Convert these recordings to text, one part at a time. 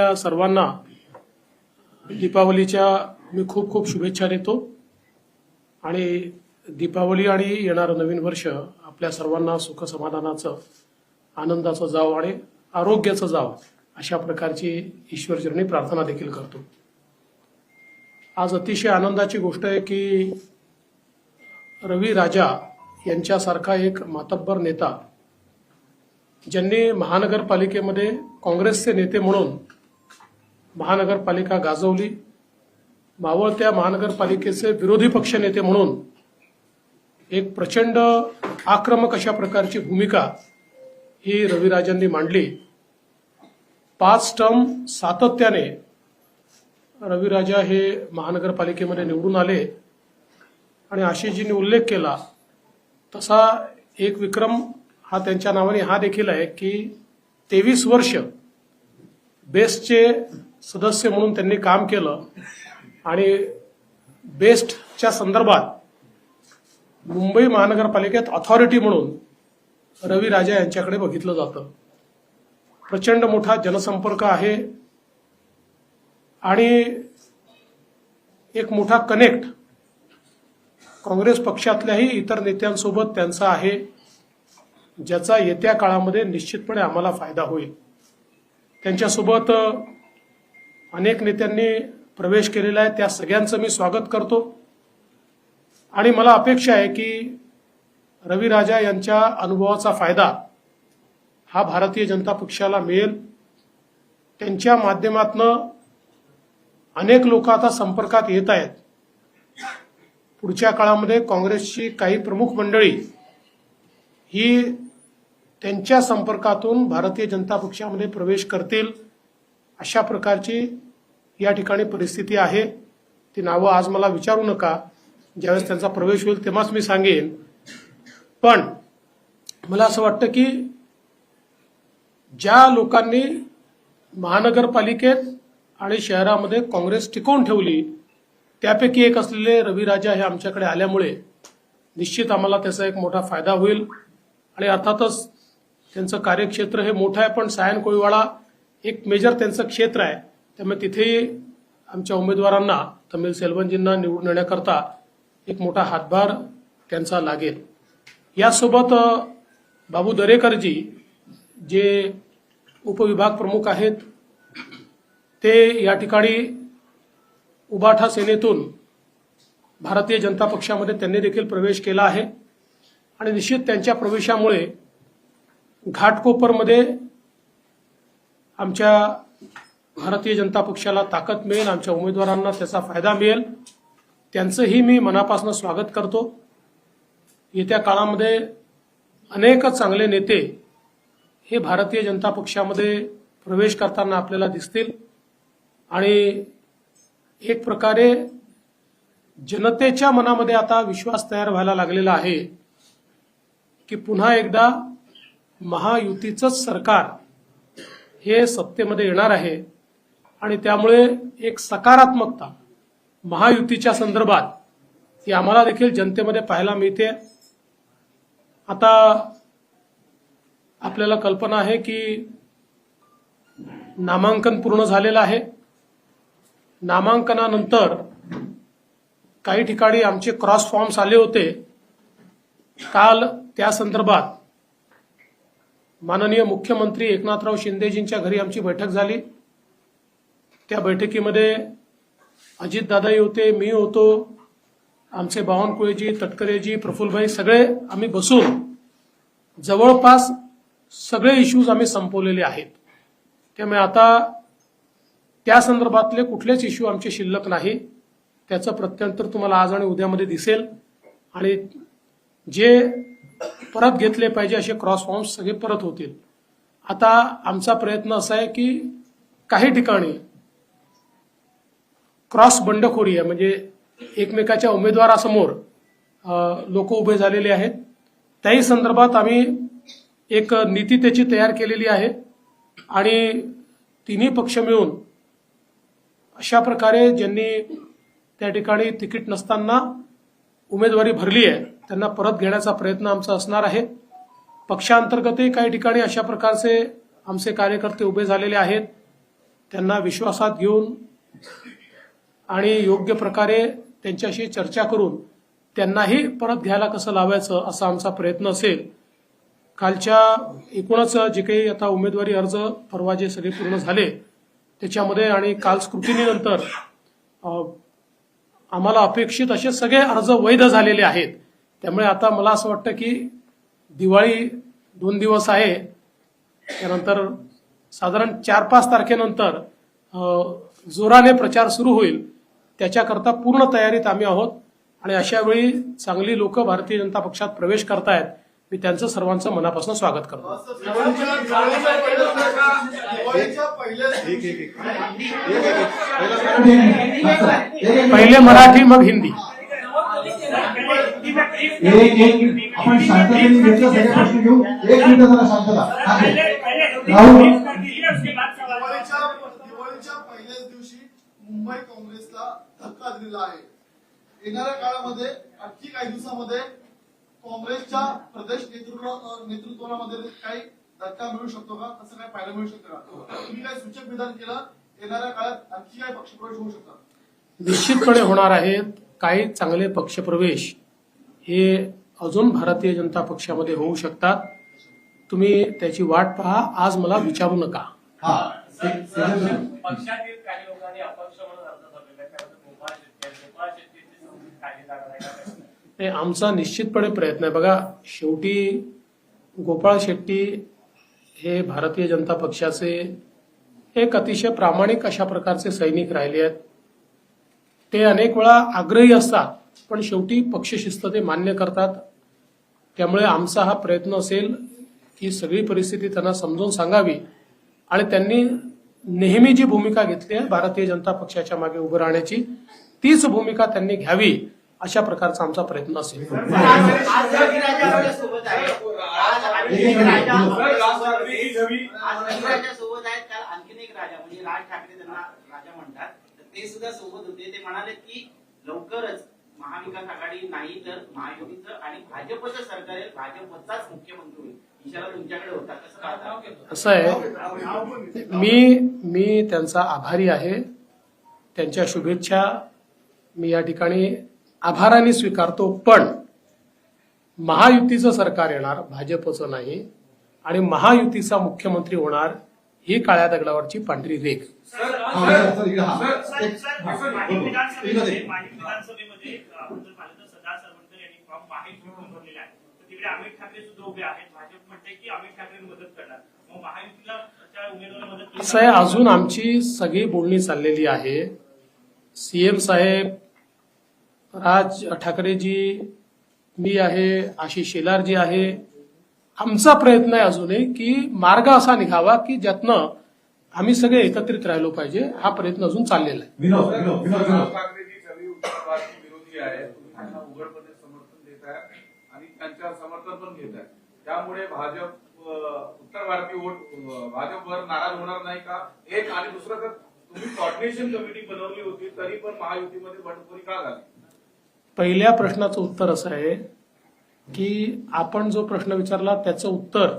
आपल्या सर्वांना दीपावलीच्या मी खूप खूप शुभेच्छा देतो आणि दीपावली आणि येणारं नवीन वर्ष आपल्या सर्वांना सुख समाधानाचं, आनंदाचं जावं आणि आरोग्याचं जावं अशा प्रकारची ईश्वरचरणी प्रार्थना देखील करतो। आज अतिशय आनंदाची गोष्ट आहे की रवी राजा यांच्यासारखा एक मातब्बर नेता, ज्यांनी महानगरपालिकेमध्ये काँग्रेसचे नेते म्हणून महानगरपालिका गाजवली, मावळत्या महानगरपालिकेचे विरोधी पक्ष नेते म्हणून एक प्रचंड आक्रमक अशा प्रकारची भूमिका ही रविराजांनी मांडली। 5 टर्म सातत्याने रविराजा हे महानगरपालिकेमध्ये निवडून आले आणि आशिषजींनी उल्लेख केला तसा एक विक्रम हा त्यांच्या नावाने हा देखील आहे की 23 वर्ष बेस्टचे सदस्य म्हणून त्यांनी काम केलं आणि बेस्टच्या संदर्भात मुंबई महानगरपालिकेत अथॉरिटी म्हणून रवी राजा यांच्याकडे बघितलं जातं। प्रचंड मोठा जनसंपर्क आहे आणि एक मोठा कनेक्ट काँग्रेस पक्षातल्याही इतर नेत्यांसोबत त्यांचा आहे, ज्याचा येत्या काळामध्ये निश्चितपणे आम्हाला फायदा होईल। त्यांच्यासोबत अनेक नेत्यांनी प्रवेश केलेला आहे, त्या सगळ्यांचं मी स्वागत करतो आणि मला अपेक्षा आहे की रवी राजा यांच्या अनुभवाचा फायदा हा भारतीय जनता पक्षाला मिळेल। त्यांच्या माध्यमातून अनेक लोक आता संपर्कात येत आहेत। पुढच्या काळामध्ये काँग्रेसची काही प्रमुख मंडळी ही त्यांच्या संपर्कातून भारतीय जनता पक्षामध्ये प्रवेश करतील अशा प्रकारची या ठिकाणी परिस्थिती आहे। ती नावं आज मला विचारू नका, ज्यावेळेस त्यांचा प्रवेश होईल तेव्हाच मी सांगेन। पण मला असं वाटतं की ज्या लोकांनी महानगरपालिकेत आणि शहरामध्ये काँग्रेस टिकवून ठेवली त्यापैकी एक असलेले रवी राजा हे आमच्याकडे आल्यामुळे निश्चित आम्हाला त्याचा एक मोठा फायदा होईल आणि अर्थातच त्यांचं कार्यक्षेत्र हे मोठं आहे, पण सायन कोळीवाडा एक मेजर त्यांचं क्षेत्र आहे, त्यामुळे तिथेही आमच्या उमेदवारांना तमिल सेल्वनजींना निवडून येण्याकरता एक मोठा हातभार त्यांचा लागेल। यासोबत बाबू दरेकरजी जे उपविभाग प्रमुख आहेत ते या ठिकाणी उबाठा सेनेतून भारतीय जनता पक्षामध्ये त्यांनी देखील प्रवेश केला आहे आणि निश्चित त्यांच्या प्रवेशामुळे घाटकोपरमध्ये आमच्या भारतीय जनता पक्षाला ताकद मिळेल, आमच्या उमेदवारांना त्याचा फायदा मिळेल। त्यांचंही मी मनापासून स्वागत करतो। येत्या काळामध्ये अनेक चांगले नेते हे भारतीय जनता पक्षामध्ये प्रवेश करताना आपल्याला दिसतील आणि एक प्रकारे जनतेच्या मनामध्ये आता विश्वास तयार व्हायला लागलेला आहे की पुन्हा एकदा महायुतीचंच सरकार हे सत्तेमध्ये येणार आहे आणि त्यामुळे एक सकारात्मकता महायुतीच्या संदर्भात ही आम्हाला देखील जनतेमध्ये पाहायला मिळते। आता आपल्याला कल्पना आहे की नामांकन पूर्ण झालेलं आहे। नामांकनानंतर काही ठिकाणी आमचे क्रॉस फॉर्म्स आले होते। काल त्या संदर्भात माननीय मुख्यमंत्री एकनाथराव शिंदेजींच्या घरी आमची बैठक झाली। त्या बैठकीमध्ये अजितदादाही होते, मी होतो, आमचे बावनकुळेजी, तटकरेजी, प्रफुल्लभाई सगळे आम्ही बसून जवळपास सगळे इश्यूज आम्ही संपवलेले आहेत। त्यामुळे आता त्या संदर्भातले कुठलेच इश्यू आमचे शिल्लक नाही। त्याचं प्रत्यंतर तुम्हाला आज आणि उद्यामध्ये दिसेल आणि जे परत घेतले पाहिजे असे क्रॉस फॉर्म्स सगळे परत होतील। आता आमचा प्रयत्न असा आहे की काही ठिकाणी क्रॉस बंडखोरी आहे, म्हणजे एकमेकाच्या उमेदवारासमोर लोक उभे झालेले आहेत, त्याही संदर्भात आम्ही एक नीती त्याची तयार केलेली आहे आणि तिन्ही पक्ष मिळून अशा प्रकारे ज्यांनी त्या ठिकाणी तिकीट नसताना उमेदवारी भरली आहे त्यांना परत घेण्याचा प्रयत्न आमचा असणार आहे। पक्षांतर्गतही काही ठिकाणी अशा प्रकारचे आमचे कार्यकर्ते उभे झालेले आहेत त्यांना विश्वासात घेऊन आणि योग्य प्रकारे त्यांच्याशी चर्चा करून त्यांनाही परत घ्यायला कसं लावायचं असा आमचा प्रयत्न असेल. कालच्या एकूणच जे काही आता उमेदवारी अर्ज परवा जे सगळे पूर्ण झाले त्याच्यामध्ये आणि काल स्क्रुटिनीनंतर आम्हाला अपेक्षित असे सगळे अर्ज वैध झालेले आहेत. त्यामुळे आता मला असं वाटतं की दिवाळी 2 दिवस आहे, त्यानंतर साधारण 4-5 तारखेनंतर जोराने प्रचार सुरू होईल. त्याच्याकरता पूर्ण तयारीत आम्ही आहोत आणि अशा वेळी चांगली लोक भारतीय जनता पक्षात प्रवेश करतायत. मी त्यांचं सर्वांचं मनापासून स्वागत करतो. पहिले मराठी मग हिंदी. आपण शांततेने घेतलं सगळे प्रश्न घेऊ. 1 मिनिट जरा शांतता. दिवाळीच्या पहिल्याच दिवशी मुंबई काँग्रेसला धक्का दिलेला आहे. येणाऱ्या काळामध्ये आणखी काही दिवसामध्ये काँग्रेसच्या प्रदेश नेतृत्वामध्ये काही धक्का मिळू शकतो का, असं काय पाहायला मिळू शकतं का? तुम्ही काय सूचक विधान केलं, येणाऱ्या काळात आणखी काय पक्षप्रवेश होऊ शकतात? निश्चितपणे होणार आहेत. काही चांगले पक्षप्रवेश हे अजून भारतीय जनता पक्षामध्ये होऊ शकतात. तुम्ही त्याची वाट पहा, आज मला विचारू नका. पक्षातील काही लोकांनी अपक्ष म्हणून अर्ज भरलेला आहे, त्यामध्ये गोपाळ शेट्टी काही जागा हे आमचा निश्चितपणे प्रयत्न आहे. बघा, शेवटी गोपाळ शेट्टी हे भारतीय जनता पक्षाचे एक अतिशय प्रामाणिक अशा प्रकारचे सैनिक राहिले आहेत. ते अनेक वेळा आग्रही असतात, पण शेवटी पक्षशिस्त ते मान्य करतात. त्यामुळे आमचा हा प्रयत्न असेल की सगळी परिस्थिती त्यांना समजून सांगावी आणि त्यांनी नेहमी जी भूमिका घेतली आहे भारतीय जनता पक्षाच्या मागे उभं राहण्याची, तीच भूमिका त्यांनी घ्यावी अशा प्रकारचा आमचा प्रयत्न असेल. ते सुद्धा सोबत होते. ते म्हणाले की लवकरच महाविकास आघाडी नाही तर महायुतीचं आणि भाजपचं सरकार आहे, भाजपचाच मुख्यमंत्री होईल. इशारा तुमच्याकडे होता, कसं पाहता? असं आहे, मी त्यांचा आभारी आहे. त्यांच्या शुभेच्छा मी या ठिकाणी आभाराने स्वीकारतो. पण महायुतीचं सरकार येणार, भाजपचं नाही, आणि महायुतीचा मुख्यमंत्री होणार ही काळ्या दगडावरची पांढरी रेख. माजी विधानसभेमध्ये आपण जर पाहिलं तर सरदार सरवंतर यांनी फॉर्म महायुतीकडून भरलेला आहे. तर तिकडे अमित ठाकरे सुद्धा उभे आहेत. भाजप म्हणते की अमित ठाकरे मदत करणार, मग महायुतीला उमेदवाराला मदत असं आहे, अजून आमची सगळी बोलणी चाललेली आहे. सीएम साहेब, राज ठाकरेजी, मी आहे, आशिष शेलारजी आहे. आमचा प्रयत्न आहे अजूनही की मार्ग असा निघावा की ज्यातनं आम्ही सगळे एकत्रित राहिलो पाहिजे. हा प्रयत्न अजून चाललेला आहे. विनोद ठाकरेजी सगळी उत्तरवादी विरोधी आहे, तुम्ही त्यांना उघडपणे समर्थन देत आहे आणि त्यांच्या समर्थन पण घेत आहे. त्यामुळे भाजप उत्तर भारतीय वोट भाजपवर नाराज होणार नाही का? एक. आणि दुसरं, तर तुम्ही कोऑर्डिनेशन कमिटी बनवली होती तरी पण महायुतीमध्ये बंडखोरी का झाली? पहिल्या प्रश्नाचं उत्तर असं आहे की आपण जो प्रश्न विचारला त्याचं उत्तर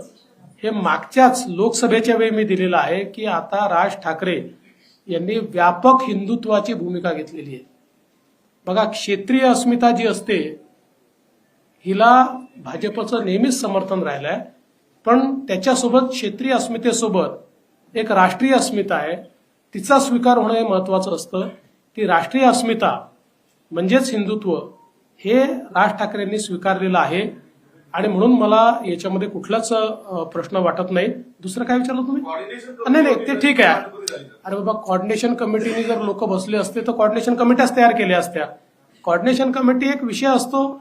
हे मागच्याच लोकसभेच्या वेळी मी दिलेलं आहे की आता राज ठाकरे यांनी व्यापक हिंदुत्वाची भूमिका घेतलेली आहे. बघा, क्षेत्रीय अस्मिता जी असते हिला भाजपचं नेहमीच समर्थन राहिलं आहे, पण त्याच्यासोबत क्षेत्रीय अस्मितेसोबत एक राष्ट्रीय अस्मिता आहे, तिचा स्वीकार होणं हे महत्वाचं असतं. ती राष्ट्रीय अस्मिता म्हणजेच हिंदुत्व हे राज ठाकरेंनी स्वीकारलेलं आहे आणि म्हणून मला याच्यामध्ये कुठलाच प्रश्न वाटत नाही. दुसरं काय विचारलं तुम्ही? नाही, ते ठीक आहे. अरे बाबा, कोऑर्डिनेशन कमिटीने जर लोक बसले असते तर कोऑर्डिनेशन कमिट्याच तयार केल्या असत्या. कोऑर्डिनेशन कमिटी एक विषय असतो.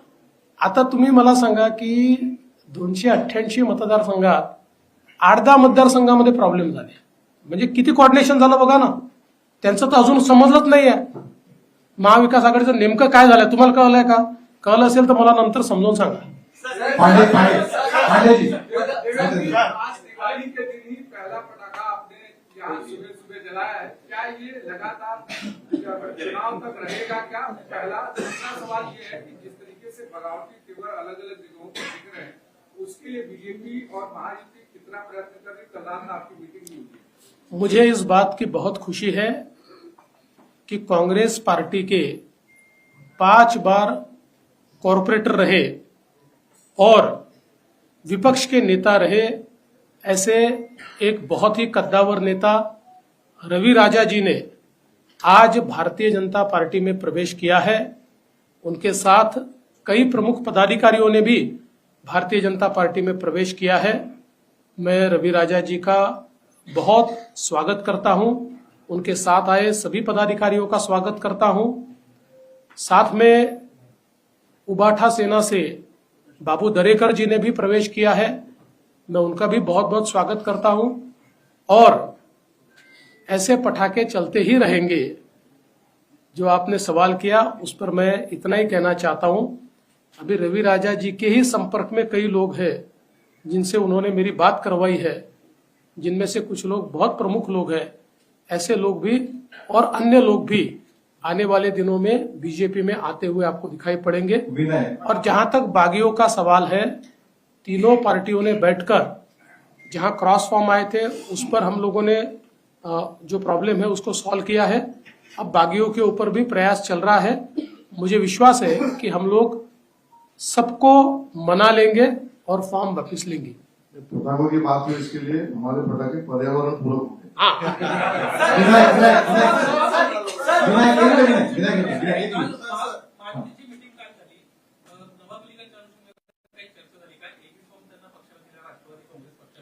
आता तुम्ही मला सांगा की 288 मतदारसंघात 8-10 मतदारसंघामध्ये प्रॉब्लेम झाले, म्हणजे किती कोऑर्डिनेशन झालं बघा ना. त्यांचं तर अजून समजलंच नाहीये महाविकास आघाडीचं नेमकं काय झालंय. तुम्हाला कळलंय का? कळलं असेल तर मला नंतर समजावून सांगा. पांडे जी, दिवाली के दिन ही पहला पटाखा आपने यहाँ सुबह सुबह जलाया है, क्या ये लगातार चुनाव तक रहेगा क्या? पहला. दूसरा सवाल ये है कि जिस तरीके से बगावती तेवर अलग अलग जगहों पर दिख रहे हैं, उसके लिए बीजेपी और महायुति कितना प्रयत्न कर रही? कल रात आपकी मीटिंग हुई? मुझे इस बात की बहुत खुशी है कि कांग्रेस पार्टी के 5 बार कॉरपोरेटर रहे और विपक्ष के नेता रहे ऐसे एक बहुत ही कद्दावर नेता रवि राजा जी ने आज भारतीय जनता पार्टी में प्रवेश किया है। उनके साथ कई प्रमुख पदाधिकारियों ने भी भारतीय जनता पार्टी में प्रवेश किया है। मैं रवि राजा जी का बहुत स्वागत करता हूं, उनके साथ आए सभी पदाधिकारियों का स्वागत करता हूं। साथ में उबाठा सेना से बाबू दरेकर जी ने भी प्रवेश किया है, मैं उनका भी बहुत बहुत स्वागत करता हूं। और ऐसे पटाखे चलते ही रहेंगे। जो आपने सवाल किया उस पर मैं इतना ही कहना चाहता हूं, अभी रवि राजा जी के ही संपर्क में कई लोग हैं जिनसे उन्होंने मेरी बात करवाई है, जिनमें से कुछ लोग बहुत प्रमुख लोग हैं। ऐसे लोग भी और अन्य लोग भी आने वाले दिनों में बीजेपी में आते हुए आपको दिखाई पड़ेंगे। और जहां तक बागियों का सवाल है, तीनों पार्टियों ने बैठकर जहां क्रॉस फॉर्म आए थे उस पर हम लोगों ने जो प्रॉब्लम है उसको सॉल्व किया है। अब बागियों के ऊपर भी प्रयास चल रहा है। मुझे विश्वास है कि हम लोग सबको मना लेंगे और फॉर्म वापिस लेंगे। पटाखों की बात हुई, इसके लिए हमारे पटाखे पर्यावरण पूरक होंगे।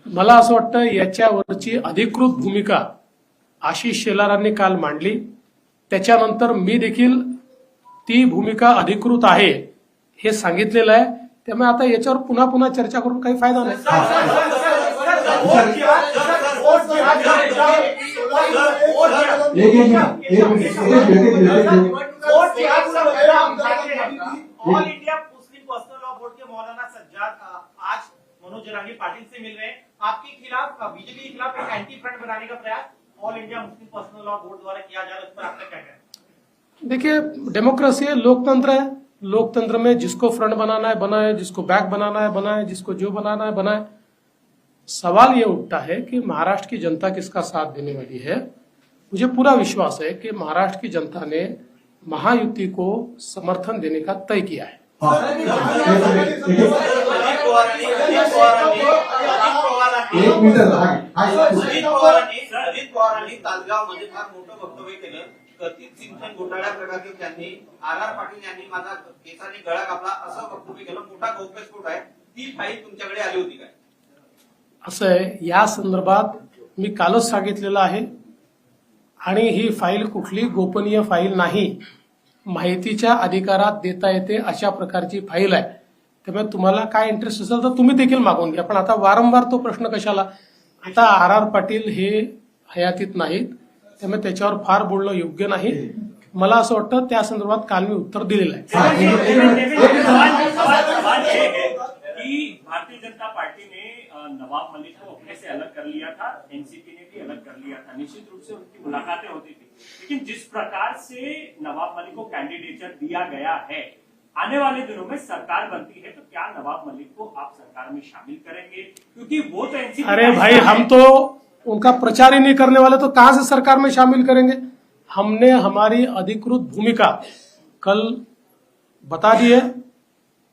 मला असं वाटतं याच्यावरची अधिकृत भूमिका आशिष शेलारांनी काल मांडली, त्याच्यानंतर मी देखील ती भूमिका अधिकृत आहे हे सांगितलेलं आहे। त्यामुळे आता याच्यावर पुन्हा पुन्हा चर्चा करून काही फायदा नाही। All India Muslim personal law board के मौलाना सज्जाद आज मनोज जरांगी पाटिल से मिल रहे हैं। आपके खिलाफ, बीजेपी के खिलाफ एक एंटी फ्रंट बनाने का प्रयास all India Muslim personal law board द्वारा किया जा रहा है, उस पर आपका क्या कहना है? देखिए, डेमोक्रेसी है, लोकतंत्र है। लोकतंत्र में जिसको फ्रंट बनाना है बनाए, जिसको बैक बनाना है बनाए, जिसको जो बनाना है बनाए। सवाल ये उठता है कि महाराष्ट्र की जनता किसका साथ देने वाली है। मुझे पूरा विश्वास है कि महाराष्ट्र की जनता ने महायुति को समर्थन देने का तय किया है। अजित पवारांनी तासगावमध्ये फार मोठं वक्तव्य केलं। कथित सिंचन घोटाळ्या प्रकरणी त्यांनी आर पाटील यांनी माझा केसाने गळा कापला असं वक्तव्य केलं। मोठा गौप्यस्फोट आहे, ती फाईल तुमच्याकडे आली होती काय? असं आहे, या संदर्भात मी कालच सांगितलेलं आहे आणि ही फाईल कुठली गोपनीय फाईल नाही, माहितीच्या अधिकारात देता येते अशा प्रकारची फाईल आहे। त्यामुळे तुम्हाला काय इंटरेस्ट असेल तर तुम्ही देखील मागून घ्या, पण आता वारंवार तो प्रश्न कशाला। आता आर पाटील हे हयातीत नाहीत, त्यामुळे त्याच्यावर फार बोलणं योग्य नाही। मला असं वाटतं त्या संदर्भात काल मी उत्तर दिलेलं आहे। कि भारतीय जनता पार्टी ने नवाब मलिक को अपने से अलग कर लिया था, एनसीपी ने भी अलग कर लिया था, निश्चित रूप से उनकी मुलाकातें होती थी, लेकिन जिस प्रकार से नवाब मलिक को कैंडिडेचर दिया गया है, आने वाले दिनों में सरकार बनती है तो क्या नवाब मलिक को आप सरकार में शामिल करेंगे? क्योंकि वो तो एनसीपी। अरे भाई, हम तो उनका प्रचार ही नहीं करने वाले, तो कहां से सरकार में शामिल करेंगे। हमने हमारी अधिकृत भूमिका कल बता दी है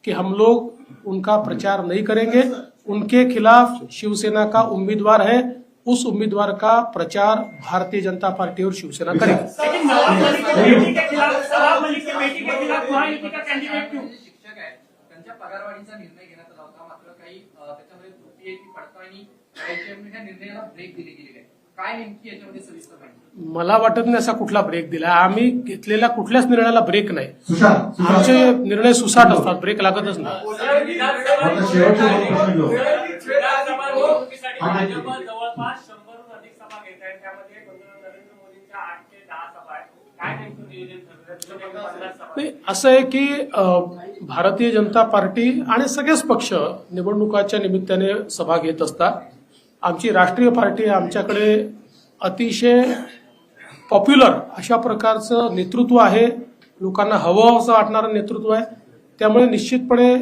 कि हम लोग उनका प्रचार नहीं करेंगे। उनके खिलाफ शिवसेना का उम्मीदवार है, उस उम्मीदवार का प्रचार भारतीय जनता पार्टी और शिवसेना करेगी। लेकिन नवाब मलिक की बेटी के खिलाफ, नवाब मलिक की बेटी के खिलाफ महायुति का कैंडिडेट क्यों? शिक्षक आहे, त्यांच्या पगारवाढीचा निर्णय घेण्यात आला होता, मात्र काही त्याच्यामध्ये त्रुटी आहे, ती पडताळणी करायची आहे, त्या निर्णयाला ब्रेक दिली गेली आहे। काय नेमकी याच्यामध्ये सविस्तर माहिती? मला वाटत नाही असा कुठला ब्रेक दिला। आम्ही घेतलेल्या कुठल्याच निर्णयाला ब्रेक नाही। सुशांत, आमचे निर्णय सुसाट असतात, ब्रेक लागतच नाही। भाजप जवळपास 100हून अधिक सभा घेत आहे, त्यामध्ये नरेंद्र मोदींच्या 8 ते 10 सभा आहेत। काय नेमकं नियोजन ठरलं? नाही, असं आहे की भारतीय जनता पार्टी आणि सगळेच पक्ष निवडणुकाच्या निमित्ताने सभा घेत असतात। आमची राष्ट्रीय पार्टी आमच्याकडे अतिशय पॉप्युलर अशा प्रकारचं नेतृत्व आहे, लोकांना हवं असं वाटणारं नेतृत्व आहे। त्यामुळे निश्चितपणे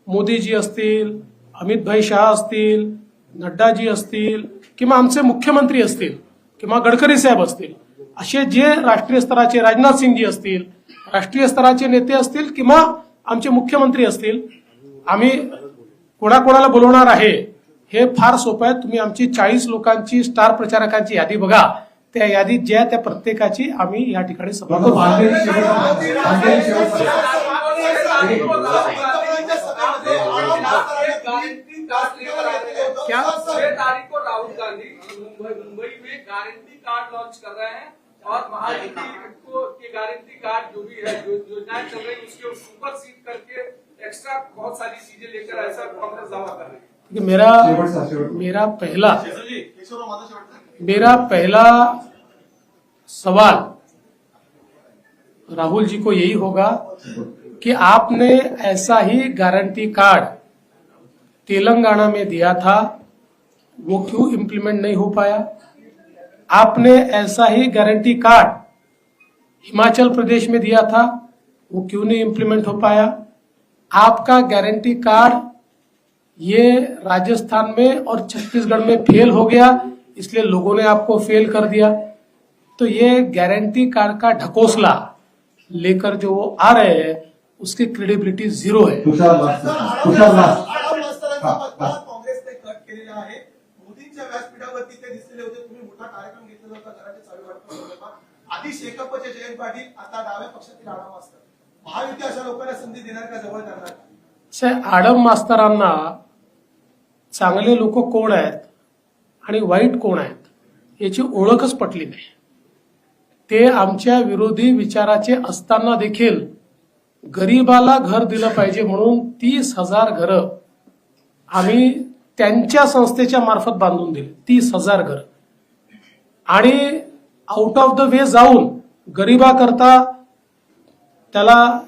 मोदीजी असतील, अमित भाई शाह असतील, नड्डाजी असतील किंवा आमचे मुख्यमंत्री असतील, किंवा गडकरी साहेब असतील, असे जे राष्ट्रीय स्तराचे राजनाथ सिंगजी असतील, राष्ट्रीय स्तराचे नेते असतील किंवा आमचे मुख्यमंत्री असतील, आम्ही कोणाकोणाला बोलवणार आहे हे फार सोपं आहे. तुम्ही आमची 40 लोकांची स्टार प्रचारकांची यादी बघा. त्या यादीत ज्या त्या प्रत्येकाची आम्ही या ठिकाणी सभा डॉक्टर करू. भांडेरी शेवट भांडेरी शेवट क्या? 6 तारीख को राहुल गांधी मुंबई में गारंटी कार्ड लॉन्च कर रहे हैं और महायुति को के गारंटी कार्ड जो भी है जो योजनाएं चल रही है उसके ऊपर सीट करके एक्स्ट्रा बहुत सारी चीजें लेकर ऐसा कांग्रेस दावा कर रही है. कि शेवट मेरा पहला सवाल राहुल जी को यही होगा कि आपने ऐसा ही गारंटी कार्ड तेलंगाना में दिया था, वो क्यों इम्प्लीमेंट नहीं हो पाया? आपने ऐसा ही गारंटी कार्ड हिमाचल प्रदेश में दिया था, वो क्यों नहीं इम्प्लीमेंट हो पाया? आपका गारंटी कार्ड ये राजस्थान में और छत्तीसगढ़ में फेल हो गया, इसलिए लोगों ने आपको फेल कर दिया. तो ये गारंटी कार्ड का ढकोसला लेकर जो वो आ रहे हैं उसकी क्रेडिबिलिटी जीरो है. तुषार लास्ट काँग्रेसने कट केलेला आहे. मोदींच्या व्यासपीठावरती ते दिसलेले होते. तुम्ही मोठा कार्यक्रम घेतलेला होता घराचे चावी वाटप. आधी शेकापचे जयंत पाटील, आता डाव्या पक्षातील आढावा मास्तर. महायुती अशा लोकांना संधी देणार का, जवळ करणार? आडम मास्तरांना चांगले लोक कोण आहेत आणि वाईट कोण आहेत याची ओळखच पटली नाही. ते आमच्या विरोधी विचाराचे असताना देखील गरीबाला घर दिलं पाहिजे म्हणून 30,000 घरं आम्ही त्यांच्या संस्थेच्या मार्फत बांधून दिली. 30,000 घरं. आणि आउट ऑफ द वे जाऊन गरीबाकरता त्याला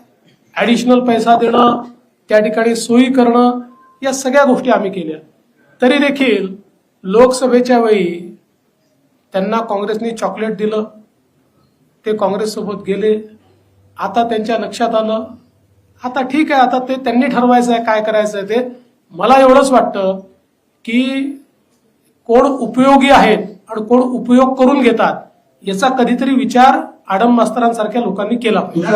ऍडिशनल पैसा देणं, त्या ठिकाणी सोयी करणं, या सगळ्या गोष्टी आम्ही केल्या. तरी देखील लोकसभेच्या वेळी त्यांना काँग्रेसने चॉकलेट दिलं, ते काँग्रेससोबत गेले. आता त्यांच्या लक्षात आलं, आता ठीक आहे, आता ते त्यांनी ठरवायचं आहे काय करायचं आहे ते. मला एवढंच वाटतं की कोण उपयोगी आहेत आणि कोण उपयोग करून घेतात याचा कधीतरी विचार आडम मास्तरांसारख्या लोकांनी केला पाहिजे.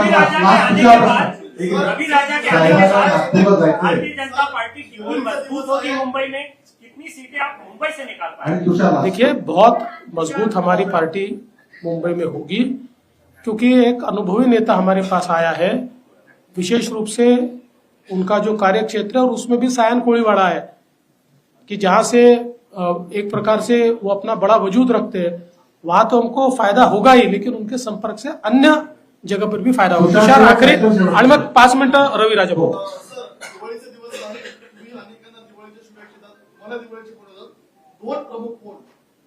रवि राजा के आने के बाद भारतीय जनता पार्टी क्यों मजबूत होगी मुंबई में? कितनी सीटें आप मुंबई से निकाल पाए? देखिए, बहुत मजबूत हमारी पार्टी मुंबई में होगी क्योंकि एक अनुभवी नेता हमारे पास आया है. विशेष रूप से उनका जो कार्य क्षेत्र है और उसमें भी सायन कोळीवाड़ा है कि जहां से एक प्रकार से वो अपना बड़ा वजूद रखते हैं. वहां तो हमको फायदा होगा ही, लेकिन उनके संपर्क से अन्य जगह पर भी फायदा होगा. तुषार आखरे आणि मग 5 मिनिटं रवी राजा बोलतो. सर, दिवाळीचे दिवस आले. तुम्ही अनेकांना दिवाळीच्या शुभेच्छा देतात. मला दिवाळीचे फोन येतात. 2 प्रमुख फोन.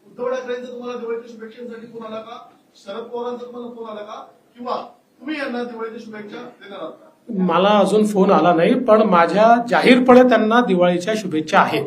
उद्धव ठाकरेंचा तुम्हाला दिवाळीच्या शुभेच्छांसाठी फोन आला का? शरद पवारांचा तुम्हाला फोन आला का? किंवा तुम्ही यांना दिवाळीच्या शुभेच्छा देणार आहात का? मला अजून फोन आला नाही, पण माझ्या जाहीरपणे त्यांना दिवाळीच्या शुभेच्छा आहेत.